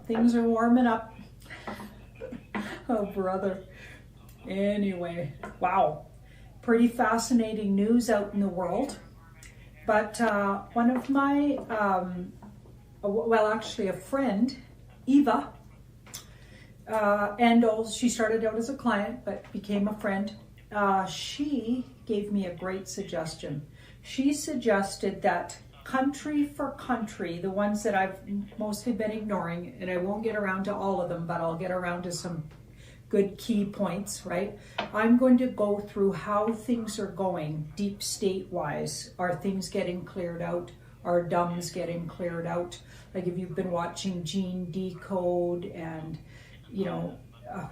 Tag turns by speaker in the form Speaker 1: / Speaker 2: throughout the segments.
Speaker 1: things are warming up. Oh, brother. Anyway, wow. Pretty fascinating news out in the world. But one of my, well, actually a friend, Eva, and she started out as a client, but became a friend. She gave me a great suggestion. She suggested that country for country, the ones that I've mostly been ignoring, and I won't get around to all of them, but I'll get around to some good key points, right? I'm going to go through how things are going deep state wise. Are things getting cleared out? Are dumbs getting cleared out? Like if you've been watching Gene Decode and, you know,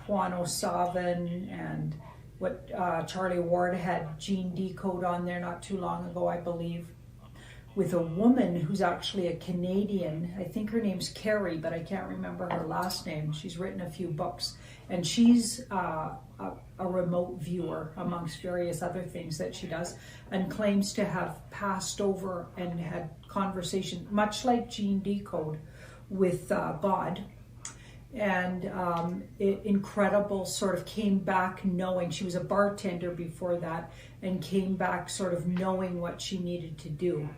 Speaker 1: Juan O'Savin and what Charlie Ward had Gene Decode on there not too long ago, I believe, with a woman who's actually a Canadian. I think her name's Carrie, but I can't remember her last name. She's written a few books, and she's a remote viewer amongst various other things that she does, and claims to have passed over and had conversation, much like Gene Decode, with God. And incredible, sort of came back knowing, she was a bartender before that, and came back sort of knowing what she needed to do,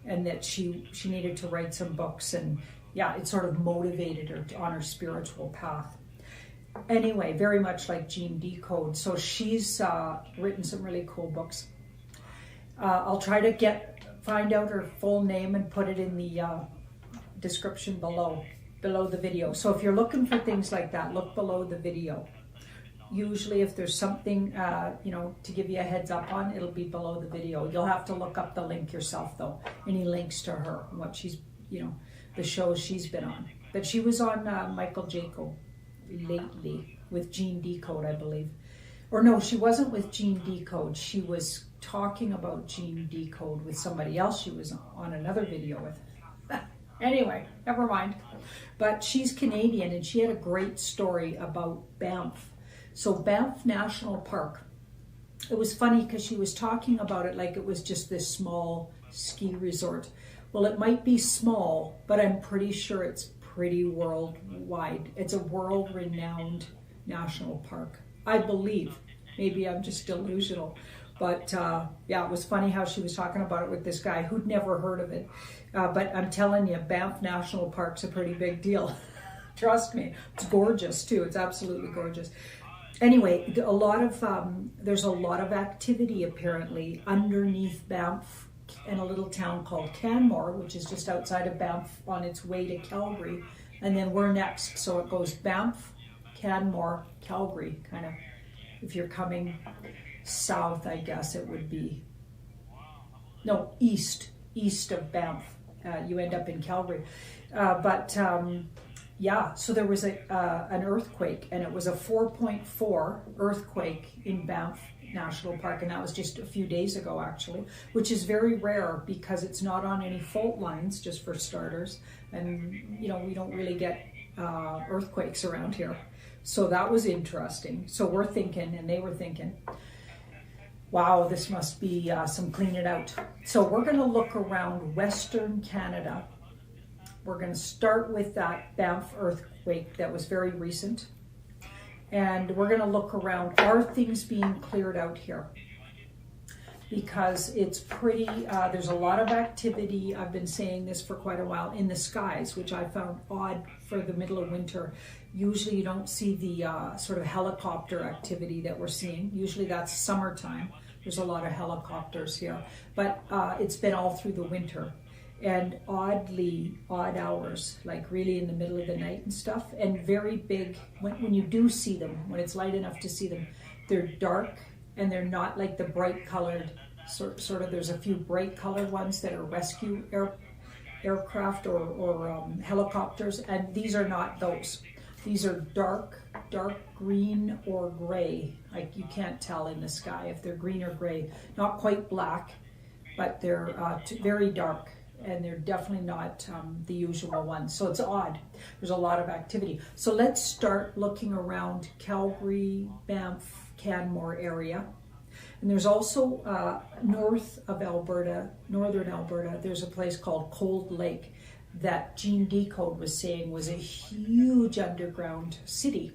Speaker 1: and that she needed to write some books, and yeah, it sort of motivated her on her spiritual path. Anyway, very much like Gene Decode. So she's written some really cool books. I'll try to find out her full name and put it in the description below the video. So if you're looking for things like that, look below the video. Usually if there's something, you know, to give you a heads up on, it'll be below the video. You'll have to look up the link yourself though. Any links to her, what she's, you know, the shows she's been on. But she was on Michael Jaco lately with Gene Decode, I believe. Or no, she wasn't with Gene Decode. She was talking about Gene Decode with somebody else she was on another video with. Anyway, never mind. But she's Canadian, and she had a great story about Banff. So Banff National Park, it was funny because she was talking about it like it was just this small ski resort. Well, it might be small, but I'm pretty sure it's pretty worldwide. It's a world-renowned national park, I believe. Maybe I'm just delusional. But yeah, it was funny how she was talking about it with this guy who'd never heard of it. But I'm telling you, Banff National Park's a pretty big deal. Trust me. It's gorgeous too. It's absolutely gorgeous. Anyway, there's a lot of activity apparently underneath Banff in a little town called Canmore, which is just outside of Banff on its way to Calgary. And then we're next. So it goes Banff, Canmore, Calgary, kind of. If you're coming south, I guess it would be, no, east of Banff. You end up in Calgary. Yeah, so there was an earthquake, and it was a 4.4 earthquake in Banff National Park, and that was just a few days ago, actually, which is very rare because it's not on any fault lines, just for starters, and, you know, we don't really get earthquakes around here. So that was interesting. So we're thinking, and they were thinking, wow, this must be some clean it out. So we're going to look around Western Canada. We're going to start with that Banff earthquake that was very recent. And we're going to look around, are things being cleared out here? Because it's pretty, there's a lot of activity, I've been saying this for quite a while, in the skies, which I found odd for the middle of winter. Usually you don't see the sort of helicopter activity that we're seeing. Usually that's summertime. There's a lot of helicopters here, but it's been all through the winter. And odd hours, like really in the middle of the night and stuff, and very big, when you do see them, when it's light enough to see them, they're dark, and they're not like the bright colored, sort of, there's a few bright colored ones that are rescue aircraft or helicopters, and these are not those. These are dark green or gray, like you can't tell in the sky if they're green or gray. Not quite black, but they're very dark, and they're definitely not the usual ones. So it's odd. There's a lot of activity. So let's start looking around Calgary, Banff, Canmore area. And there's also north of Alberta, northern Alberta, there's a place called Cold Lake. that Gene Decode was saying was a huge underground city,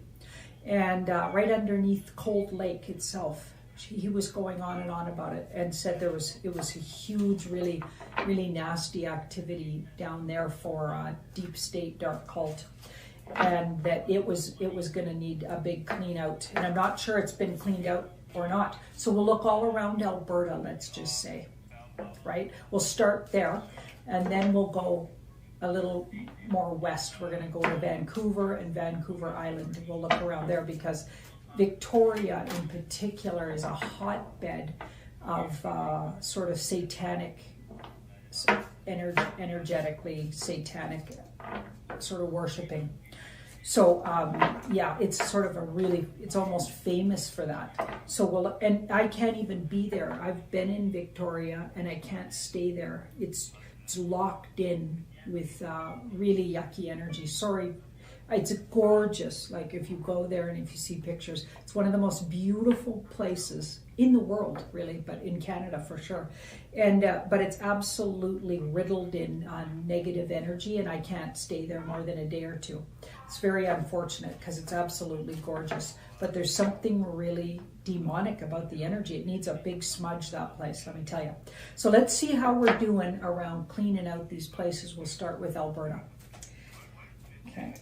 Speaker 1: and right underneath Cold Lake itself. He was going on and on about it, and said it was a huge, really, really nasty activity down there for a deep state dark cult, and that it was going to need a big clean out. And I'm not sure it's been cleaned out or not. So we'll look all around Alberta, let's just say, right? We'll start there, and then we'll go a little more west. We're going to go to Vancouver and Vancouver Island. We'll look around there because Victoria in particular is a hotbed of sort of satanic, energetically satanic sort of worshiping. So yeah, it's sort of it's almost famous for that. So and I can't even be there. I've been in Victoria and I can't stay there. It's locked in with really yucky energy. Sorry. It's gorgeous. Like if you go there and if you see pictures, it's one of the most beautiful places in the world, really, but in Canada for sure. And but it's absolutely riddled in negative energy, and I can't stay there more than a day or two. It's very unfortunate because it's absolutely gorgeous, but there's something really demonic about the energy. It needs a big smudge, that place, let me tell you. So let's see how we're doing around cleaning out these places. We'll start with Alberta. Okay.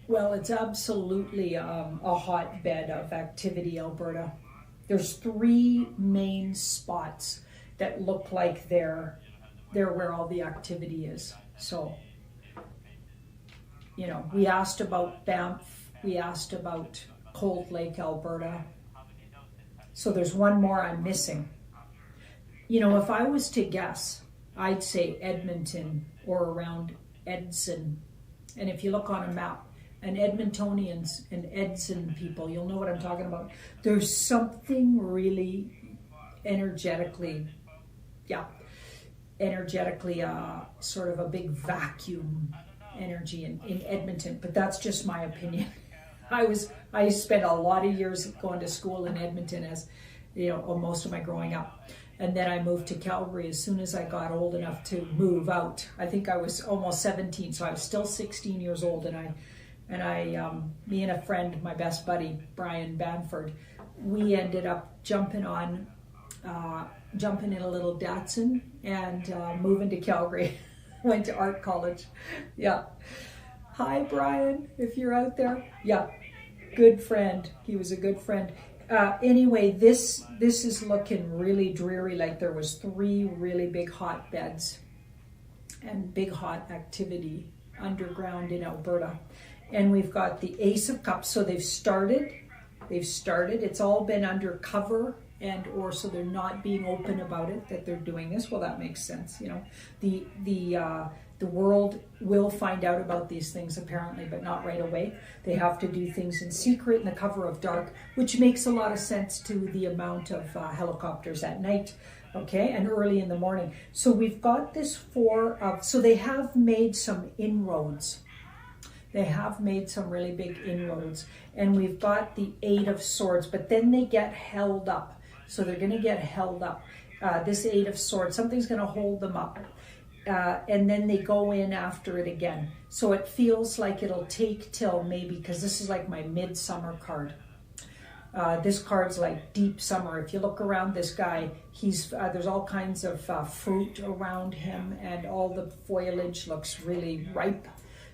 Speaker 1: Well, it's absolutely a hotbed of activity, Alberta. There's 3 main spots that look like they're where all the activity is. So, you know, we asked about Banff, we asked about Cold Lake, Alberta. So there's one more I'm missing. You know, if I was to guess, I'd say Edmonton or around Edson. And if you look on a map, and Edmontonians and Edson people, you'll know what I'm talking about. There's something really energetically sort of a big vacuum energy in Edmonton, but that's just my opinion. I spent a lot of years going to school in Edmonton, as you know, most of my growing up. And then I moved to Calgary as soon as I got old enough to move out. I think I was almost 17, so I was still 16 years old, and me and a friend, my best buddy, Brian Banford, we ended up jumping in a little Datsun and moving to Calgary. Went to art college. Yeah. Hi, Brian, if you're out there. Yeah, good friend. He was a good friend. Anyway, this is looking really dreary, like there was 3 really big hotbeds and big hot activity underground in Alberta. And we've got the Ace of Cups. So they've started. It's all been undercover, and or so they're not being open about it that they're doing this. Well, that makes sense. You know, the world will find out about these things apparently, but not right away. They have to do things in secret in the cover of dark, which makes a lot of sense to the amount of helicopters at night. Okay, and early in the morning. So we've got this 4 of. So they have made some inroads. They have made some really big inroads, and we've got the 8 of Swords, but then they get held up. So they're going to get held up. This 8 of Swords, something's going to hold them up, and then they go in after it again. So it feels like it'll take till maybe, because this is like my midsummer card. This card's like deep summer. If you look around this guy, there's all kinds of fruit around him, and all the foliage looks really ripe.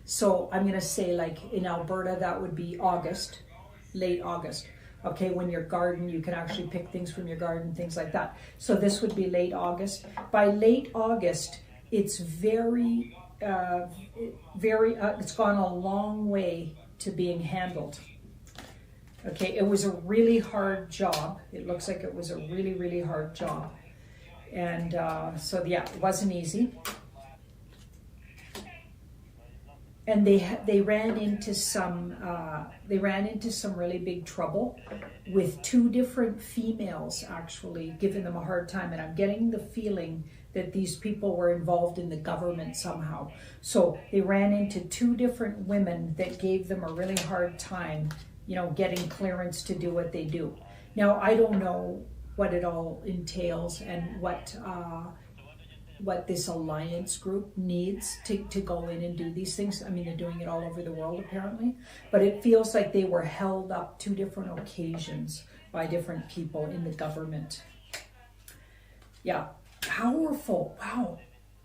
Speaker 1: So I'm going to say, like in Alberta, that would be August, late August. Okay, when your garden, you can actually pick things from your garden, things like that. So this would be late August. By late August, it's it's gone a long way to being handled. Okay, it was a really hard job. It looks like it was a really, really hard job. And so yeah, it wasn't easy. And they ran into some really big trouble with two different females actually giving them a hard time. And I'm getting the feeling that these people were involved in the government somehow. So they ran into two different women that gave them a really hard time, you know, getting clearance to do what they do. Now, I don't know what it all entails and what this alliance group needs to go in and do these things. I mean, they're doing it all over the world apparently, but it feels like they were held up two different occasions by different people in the government. Yeah, powerful. Wow.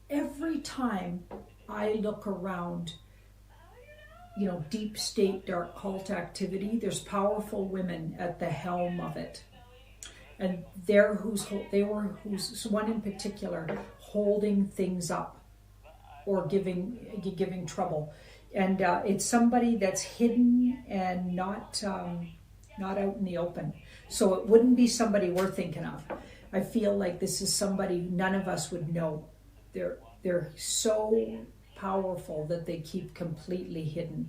Speaker 1: Every time I look around, you know, deep state, dark cult activity, there's powerful women at the helm of it. And they were who's one in particular holding things up or giving trouble, and it's somebody that's hidden and not out in the open. So it wouldn't be somebody we're thinking of. I feel like this is somebody none of us would know. They're so powerful that they keep completely hidden,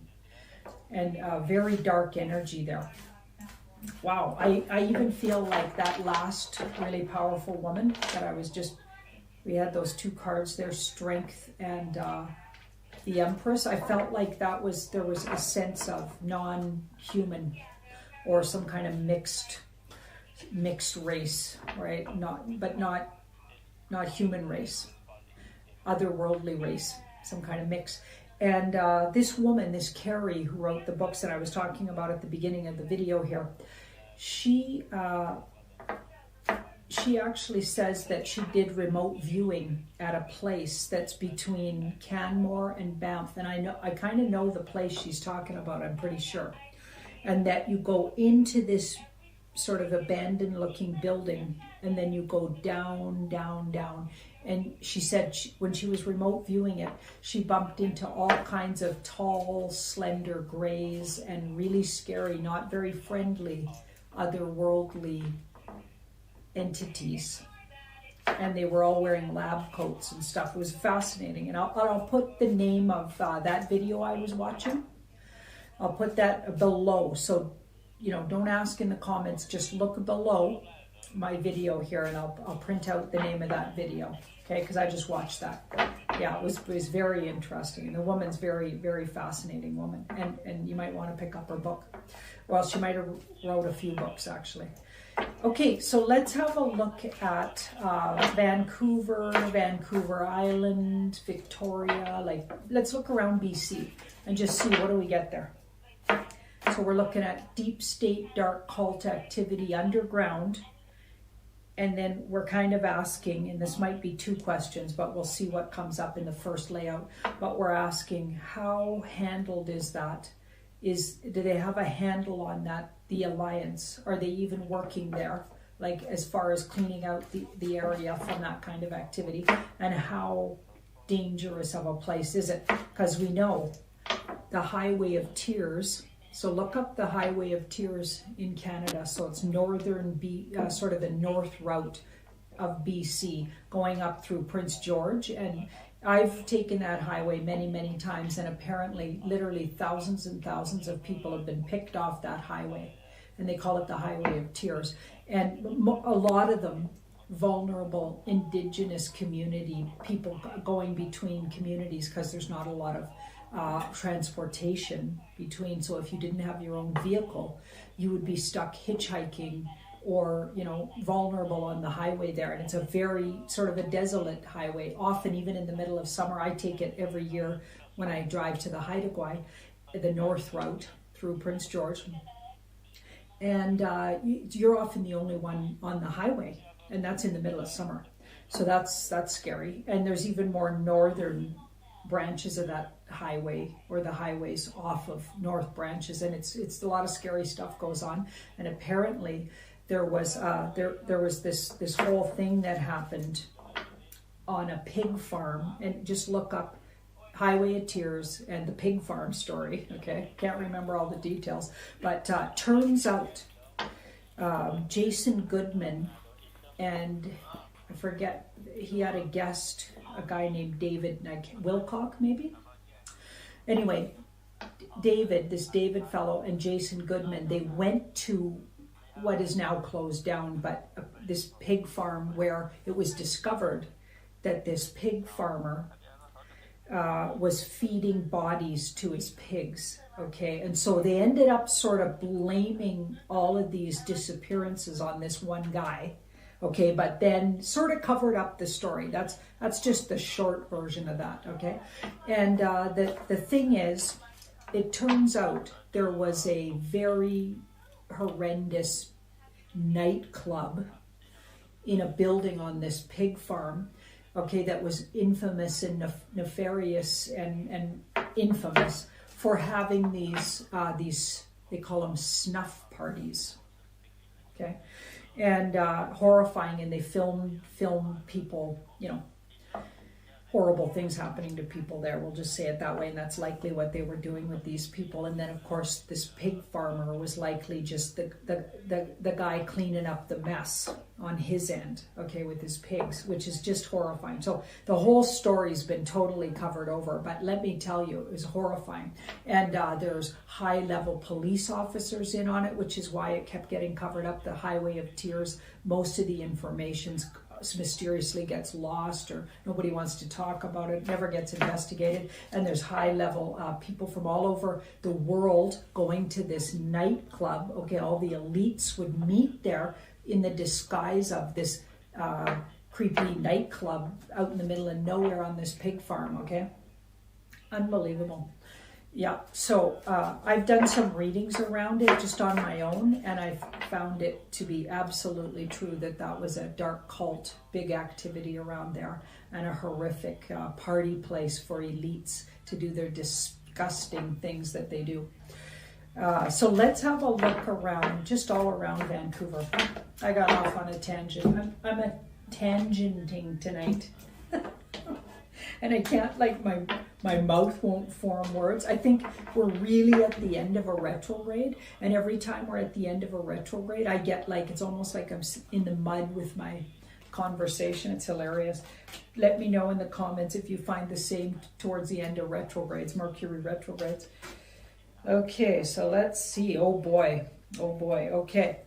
Speaker 1: and very dark energy there. Wow, I even feel like that last really powerful woman that I was just, we had those two cards there, Strength and the Empress. I felt like there was a sense of non-human or some kind of mixed race, right? Not human race, otherworldly race, some kind of mix. And this woman, this Carrie, who wrote the books that I was talking about at the beginning of the video here, she actually says that she did remote viewing at a place that's between Canmore and Banff. And I kind of know the place she's talking about, I'm pretty sure. And that you go into this sort of abandoned looking building, and then you go down, down, down. And she said when she was remote viewing it, she bumped into all kinds of tall, slender grays and really scary, not very friendly, otherworldly entities. And they were all wearing lab coats and stuff. It was fascinating. And I'll put the name of that video I was watching. I'll put that below. So, you know, don't ask in the comments, just look below my video here and I'll print out the name of that video. Okay, because I just watched that. Yeah, it was very interesting. And the woman's very, very fascinating woman. And you might want to pick up her book. Well, she might have wrote a few books, actually. Okay, so let's have a look at Vancouver Island, Victoria. Like, let's look around BC and just see what do we get there. So we're looking at deep state, dark cult activity underground. And then we're kind of asking, and this might be two questions, but we'll see what comes up in the first layout. But we're asking, how handled is that? Do they have a handle on that, the alliance? Are they even working there? Like as far as cleaning out the area from that kind of activity? And how dangerous of a place is it? Because we know the Highway of Tears. So look up the Highway of Tears in Canada. So it's sort of the north route of BC, going up through Prince George. And I've taken that highway many, many times, and apparently literally thousands and thousands of people have been picked off that highway. And they call it the Highway of Tears. And a lot of them vulnerable Indigenous community, people going between communities because there's not a lot of transportation between. So if you didn't have your own vehicle, you would be stuck hitchhiking or, you know, vulnerable on the highway there. And it's a very sort of a desolate highway, often even in the middle of summer. I take it every year when I drive to the Haida Gwaii, the north route through Prince George. And you're often the only one on the highway, and that's in the middle of summer. So that's scary. And there's even more northern branches of that highway, or the highways off of north branches, and it's a lot of scary stuff goes on. And apparently there was this whole thing that happened on a pig farm, and just look up Highway of Tears and the pig farm story. Okay, can't remember all the details, but turns out Jason Goodman and I forget, he had a guest, a guy named David Wilcock, maybe? Anyway, this David fellow and Jason Goodman, they went to what is now closed down, but this pig farm where it was discovered that this pig farmer was feeding bodies to his pigs, okay? And so they ended up sort of blaming all of these disappearances on this one guy, okay? But then sort of covered up the story. That's just the short version of that, okay? And the thing is, it turns out there was a very horrendous nightclub in a building on this pig farm, okay, that was infamous and nefarious and infamous for having these they call them snuff parties, okay, and horrifying, and they film people, you know, horrible things happening to people there. We'll just say it that way, and that's likely what they were doing with these people. And then, of course, this pig farmer was likely just the guy cleaning up the mess on his end, okay, with his pigs, which is just horrifying. So the whole story's been totally covered over, but let me tell you, it was horrifying. And there's high-level police officers in on it, which is why it kept getting covered up. The Highway of Tears, most of the information's mysteriously gets lost, or nobody wants to talk about it, never gets investigated. And there's high-level people from all over the world going to this nightclub, okay? All the elites would meet there in the disguise of this creepy nightclub out in the middle of nowhere on this pig farm, okay? Unbelievable. Yeah, so I've done some readings around it just on my own, and I've found it to be absolutely true that was a dark cult, big activity around there, and a horrific party place for elites to do their disgusting things that they do. So let's have a look around, just all around Vancouver. I got off on a tangent. I'm a tangenting tonight. And I can't, like, my mouth won't form words. I think we're really at the end of a retrograde, and every time we're at the end of a retrograde, I get like, it's almost like I'm in the mud with my conversation. It's hilarious. Let me know in the comments if you find the same towards the end of retrogrades, Mercury retrogrades. Okay, so let's see. Oh boy. Okay.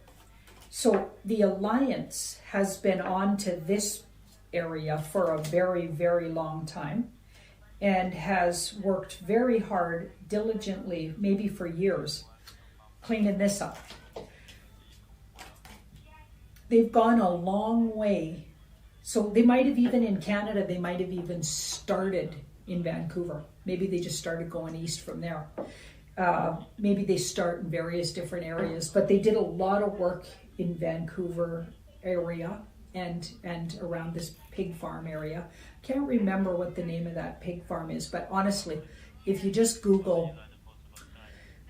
Speaker 1: So the Alliance has been on to this area for a very, very long time, and has worked very hard, diligently, maybe for years, cleaning this up. They've gone a long way. So they might have even, in Canada, they might have even started in Vancouver. Maybe they just started going east from there. Maybe they start in various different areas, but they did a lot of work in Vancouver area and around this pig farm area. Can't remember what the name of that pig farm is, but honestly, if you just Google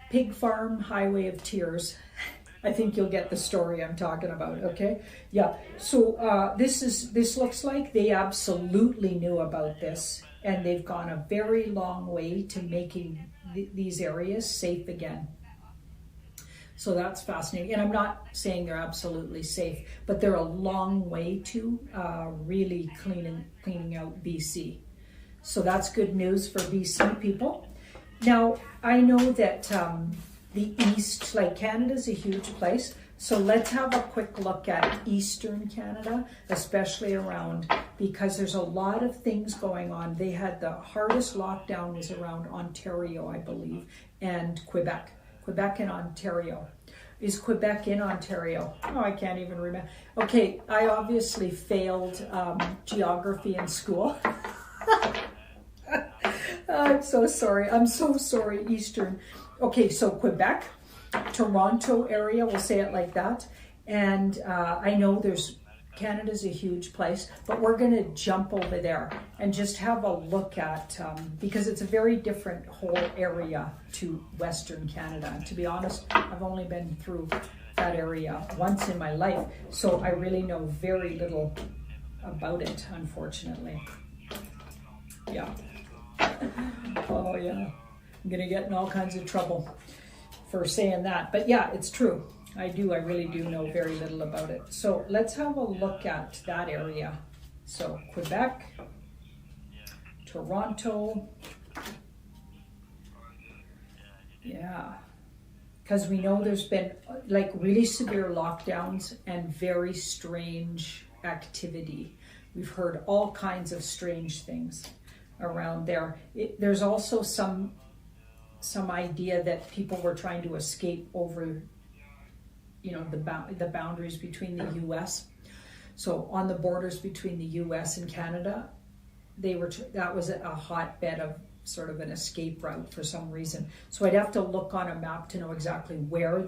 Speaker 1: pig farm Highway of Tears, I think you'll get the story I'm talking about, okay? Yeah, so this looks like they absolutely knew about this, and they've gone a very long way to making these areas safe again. So that's fascinating. And I'm not saying they're absolutely safe, but they're a long way to really cleaning out BC. So that's good news for BC people. Now, I know that the East, like Canada's a huge place. So let's have a quick look at Eastern Canada, especially around, because there's a lot of things going on. They had the hardest lockdown was around Ontario, I believe, and Quebec. Quebec and Ontario. Is Quebec in Ontario? Oh, I can't even remember. Okay, I obviously failed geography in school. I'm so sorry. I'm so sorry, Eastern. Okay, so Quebec, Toronto area, we'll say it like that. And I know Canada's a huge place, but we're going to jump over there and just have a look at, because it's a very different whole area to Western Canada. And to be honest, I've only been through that area once in my life, so I really know very little about it, unfortunately. Yeah. Oh yeah. I'm going to get in all kinds of trouble for saying that. But yeah, it's true. I do. I really do know very little about it. So let's have a look at that area. So Quebec, Toronto. Yeah. Because we know there's been like really severe lockdowns and very strange activity. We've heard all kinds of strange things around there. There's also some idea that people were trying to escape over, you know, the boundaries between the U.S. So on the borders between the U.S. and Canada, that was a hotbed of sort of an escape route for some reason. So I'd have to look on a map to know exactly where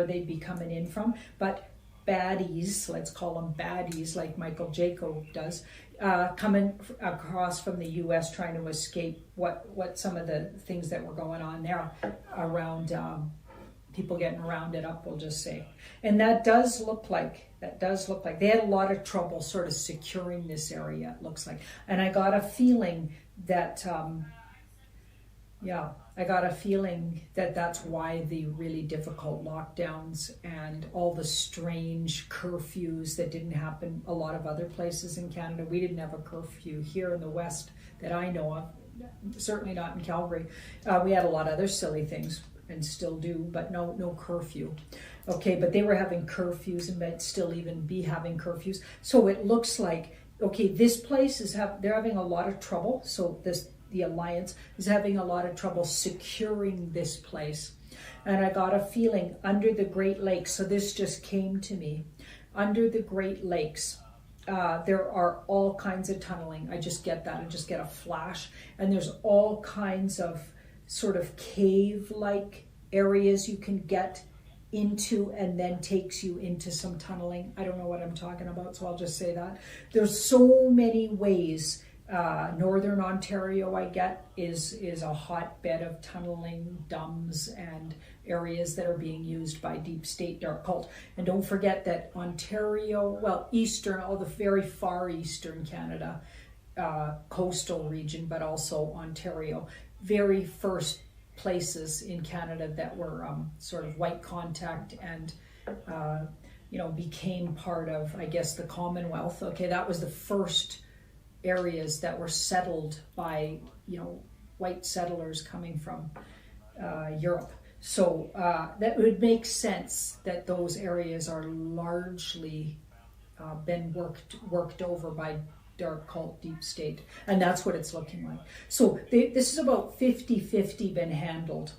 Speaker 1: they'd be coming in from. But baddies, let's call them baddies, like Michael Jaco does, coming across from the U.S. trying to escape what some of the things that were going on there around people getting rounded up, we'll just say. And that does look like they had a lot of trouble sort of securing this area, it looks like. And I got a feeling that that's why the really difficult lockdowns and all the strange curfews that didn't happen a lot of other places in Canada. We didn't have a curfew here in the West that I know of, certainly not in Calgary. We had a lot of other silly things and still do, but no curfew. Okay, but they were having curfews and might still even be having curfews. So it looks like, okay, this place they're having a lot of trouble. So the Alliance is having a lot of trouble securing this place. And I got a feeling under the Great Lakes, so this just came to me, under the Great Lakes, there are all kinds of tunneling. I just get that. I just get a flash. And there's all kinds of sort of cave-like areas you can get into and then takes you into some tunneling. I don't know what I'm talking about, so I'll just say that. There's so many ways. Northern Ontario, I get, is a hotbed of tunneling, dumbs, and areas that are being used by deep state dark cult. And don't forget that Ontario, well, eastern, all the very far eastern Canada, coastal region, but also Ontario, very first places in Canada that were sort of white contact and became part of, I guess, the Commonwealth. Okay, that was the first areas that were settled by, white settlers coming from Europe. So that would make sense that those areas are largely been worked over by dark cult deep state, and that's what it's looking like. So this is about 50-50 been handled,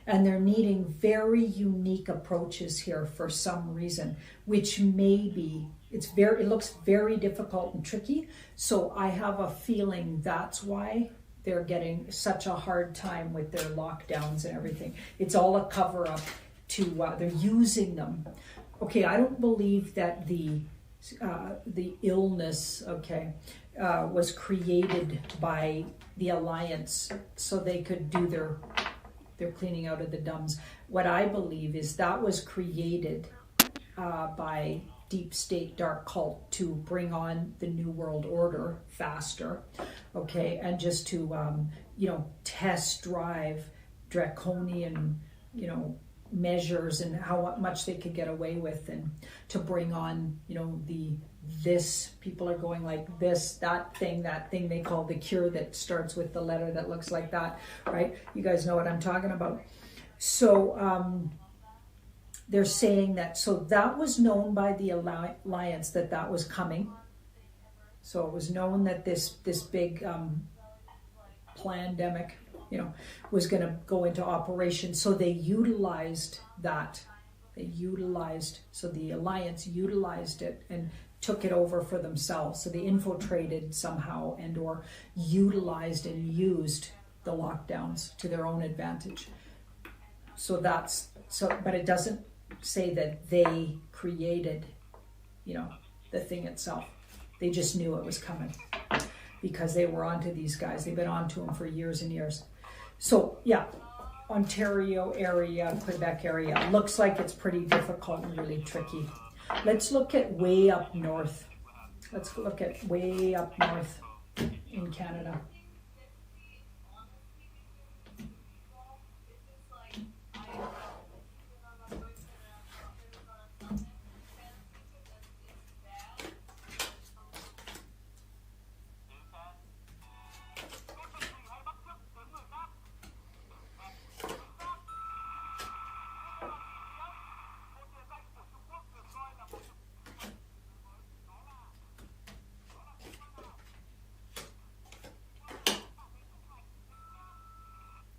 Speaker 1: and they're needing very unique approaches here for some reason, which may be it looks very difficult and tricky. So I have a feeling that's why they're getting such a hard time with their lockdowns and everything. It's all a cover up to they're using them. Okay, I don't believe that the illness, was created by the Alliance so they could do their cleaning out of the dumbs. What I believe is that was created by deep state dark cult to bring on the New World Order faster, and just to test drive draconian measures and how much they could get away with, and to bring on people are going like that thing they call the cure that starts with the letter that looks like that, right? You guys know what I'm talking about. So they're saying that, so that was known by the Alliance that was coming. So it was known that this big pandemic was going to go into operation. So they utilized that. So the Alliance utilized it and took it over for themselves. So they infiltrated somehow and or utilized and used the lockdowns to their own advantage. But it doesn't say that they created, the thing itself. They just knew it was coming because they were onto these guys. They've been onto them for years and years. So yeah, Ontario area, Quebec area, looks like it's pretty difficult and really tricky. Let's look at way up north. Let's look at way up north in Canada.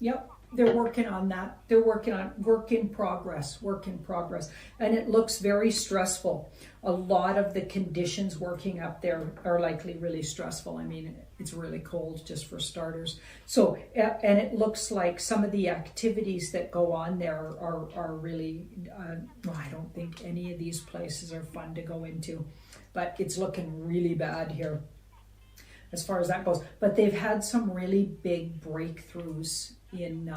Speaker 1: Yep, they're working on that. They're working on work in progress, and it looks very stressful. A lot of the conditions working up there are likely really stressful. I mean, it's really cold just for starters. So, and it looks like some of the activities that go on there are really, well, I don't think any of these places are fun to go into, but it's looking really bad here as far as that goes. But they've had some really big breakthroughs in,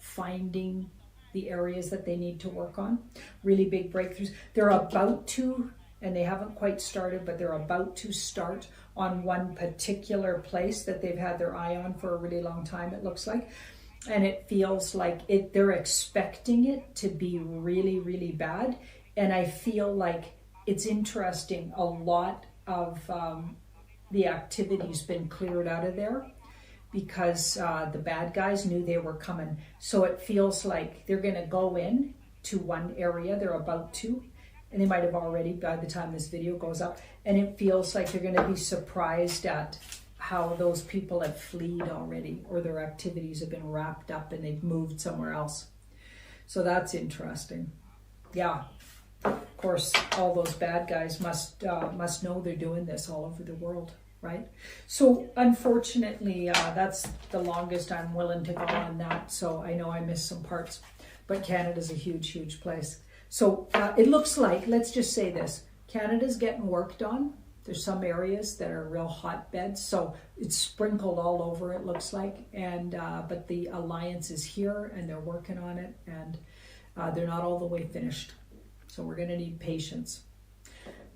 Speaker 1: finding the areas that they need to work on. Really big breakthroughs. They're about to, and they haven't quite started, but they're about to start on one particular place that they've had their eye on for a really long time, it looks like. And it feels like they're expecting it to be really, really bad. And I feel like it's interesting. A lot of the activity's been cleared out of there because the bad guys knew they were coming. So it feels like they're going to go in to one area. They're about to, and they might have already by the time this video goes up. And it feels like they're going to be surprised at how those people have fled already, or their activities have been wrapped up and they've moved somewhere else. So that's interesting. Yeah. Of course, all those bad guys must know they're doing this all over the world, right? So unfortunately, that's the longest I'm willing to go on that. So I know I missed some parts, but Canada's a huge, huge place. So it looks like, let's just say this, Canada's getting worked on. There's some areas that are real hotbeds, so it's sprinkled all over, it looks like. And but the alliance is here and they're working on it, and they're not all the way finished. So we're going to need patience.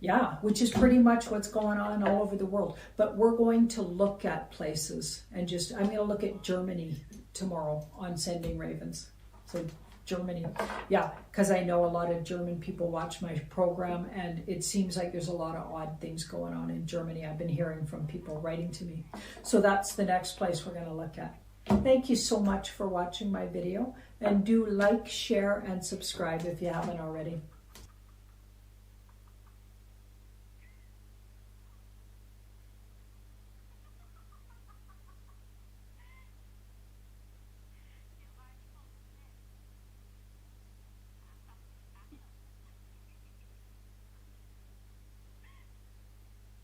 Speaker 1: Yeah, which is pretty much what's going on all over the world. But we're going to look at places and I'm going to look at Germany tomorrow on Sending Ravens. So Germany, yeah, because I know a lot of German people watch my program, and it seems like there's a lot of odd things going on in Germany. I've been hearing from people writing to me. So that's the next place we're going to look at. Thank you so much for watching my video, and do like, share, and subscribe if you haven't already.